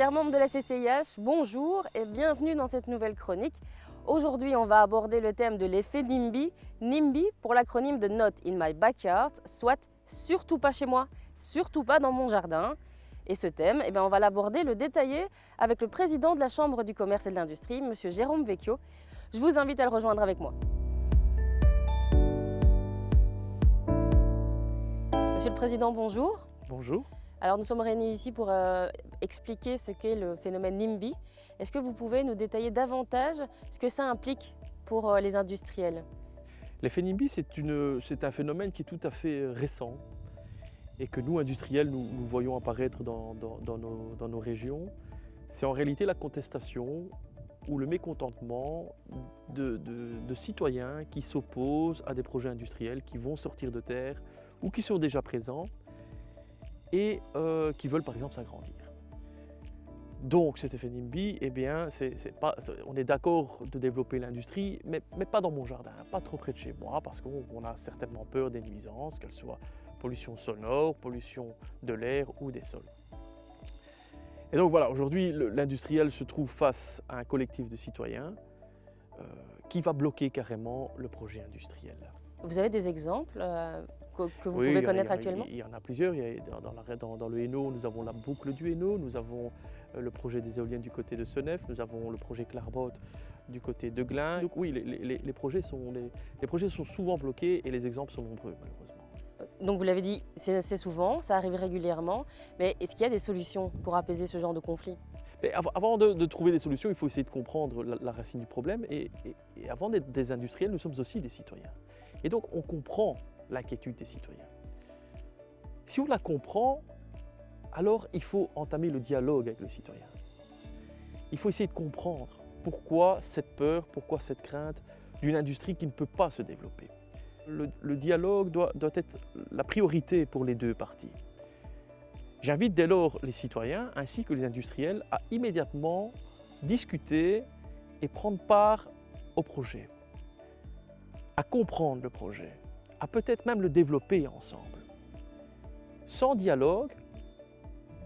Chers membres de la CCIH, bonjour et bienvenue dans cette nouvelle chronique. Aujourd'hui, on va aborder le thème de l'effet NIMBY. NIMBY pour l'acronyme de Not in my backyard, soit surtout pas chez moi, surtout pas dans mon jardin. Et ce thème, on va l'aborder, le détailler avec le président de la Chambre du commerce et de l'industrie, M. Jérôme Vecchio. Je vous invite à le rejoindre avec moi. Monsieur le Président, bonjour. Bonjour. Alors nous sommes réunis ici pour expliquer ce qu'est le phénomène NIMBY. Est-ce que vous pouvez nous détailler davantage ce que ça implique pour les industriels? L'effet NIMBY, c'est un phénomène qui est tout à fait récent et que nous, industriels, nous voyons apparaître dans nos régions. C'est en réalité la contestation ou le mécontentement de citoyens qui s'opposent à des projets industriels qui vont sortir de terre ou qui sont déjà présents et qui veulent par exemple s'agrandir. Donc cet effet NIMBY, on est d'accord de développer l'industrie, mais pas dans mon jardin, pas trop près de chez moi, parce qu'on a certainement peur des nuisances, qu'elles soient pollution sonore, pollution de l'air ou des sols. Et donc voilà, aujourd'hui l'industriel se trouve face à un collectif de citoyens qui va bloquer carrément le projet industriel. Vous avez des exemples que vous pouvez connaître actuellement? Il y en a plusieurs. Dans le Hainaut, nous avons la boucle du Hainaut, nous avons le projet des éoliennes du côté de Senef, nous avons le projet Clairbotte du côté de Glin. Donc oui, les projets sont souvent bloqués et les exemples sont nombreux malheureusement. Donc vous l'avez dit, c'est souvent, ça arrive régulièrement, mais est-ce qu'il y a des solutions pour apaiser ce genre de conflit? Mais avant de trouver des solutions, il faut essayer de comprendre la racine du problème et avant d'être des industriels, nous sommes aussi des citoyens. Et donc on comprend l'inquiétude des citoyens. Si on la comprend, alors il faut entamer le dialogue avec le citoyen. Il faut essayer de comprendre pourquoi cette peur, pourquoi cette crainte d'une industrie qui ne peut pas se développer. Le dialogue doit être la priorité pour les deux parties. J'invite dès lors les citoyens ainsi que les industriels à immédiatement discuter et prendre part au projet, à comprendre le projet, à peut-être même le développer ensemble. Sans dialogue,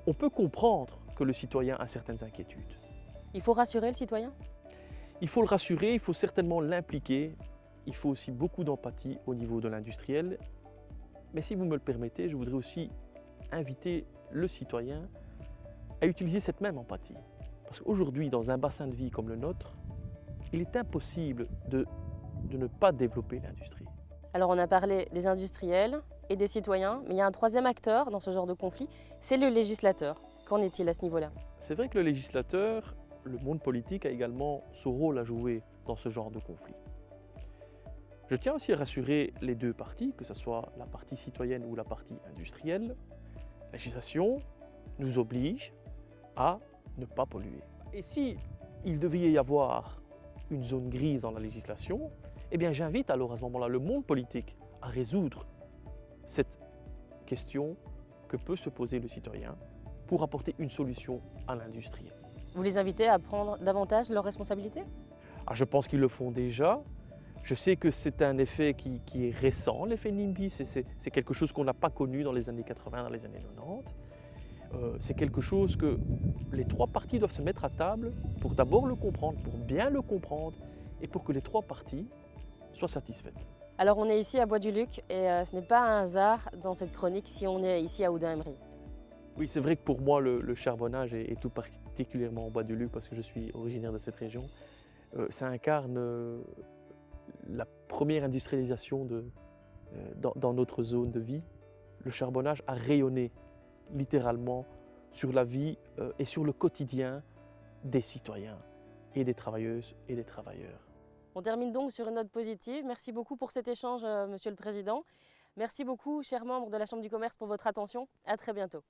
on peut comprendre que le citoyen a certaines inquiétudes. Il faut rassurer le citoyen? Il faut le rassurer, il faut certainement l'impliquer. Il faut aussi beaucoup d'empathie au niveau de l'industriel. Mais si vous me le permettez, je voudrais aussi inviter le citoyen à utiliser cette même empathie. Parce qu'aujourd'hui, dans un bassin de vie comme le nôtre, il est impossible de ne pas développer l'industrie. Alors on a parlé des industriels et des citoyens, mais il y a un troisième acteur dans ce genre de conflit, c'est le législateur. Qu'en est-il à ce niveau-là? C'est vrai que le législateur, le monde politique a également son rôle à jouer dans ce genre de conflit. Je tiens aussi à rassurer les deux parties, que ce soit la partie citoyenne ou la partie industrielle. La législation nous oblige à ne pas polluer. Et si il devait y avoir une zone grise dans la législation, j'invite alors à ce moment-là le monde politique à résoudre cette question que peut se poser le citoyen pour apporter une solution à l'industrie. Vous les invitez à prendre davantage leurs responsabilités? Je pense qu'ils le font déjà. Je sais que c'est un effet qui est récent, l'effet NIMBY. C'est quelque chose qu'on n'a pas connu dans les années 80, dans les années 90. C'est quelque chose que les trois parties doivent se mettre à table pour d'abord le comprendre, pour bien le comprendre et pour que les trois parties soient satisfaites. Alors on est ici à Bois-du-Luc et ce n'est pas un hasard dans cette chronique si on est ici à Oudin-Emery. Oui, c'est vrai que pour moi le charbonnage est tout particulièrement au Bois-du-Luc parce que je suis originaire de cette région. Ça incarne la première industrialisation dans notre zone de vie. Le charbonnage a rayonné littéralement sur la vie et sur le quotidien des citoyens et des travailleuses et des travailleurs. On termine donc sur une note positive. Merci beaucoup pour cet échange, Monsieur le Président. Merci beaucoup, chers membres de la Chambre du commerce, pour votre attention. À très bientôt.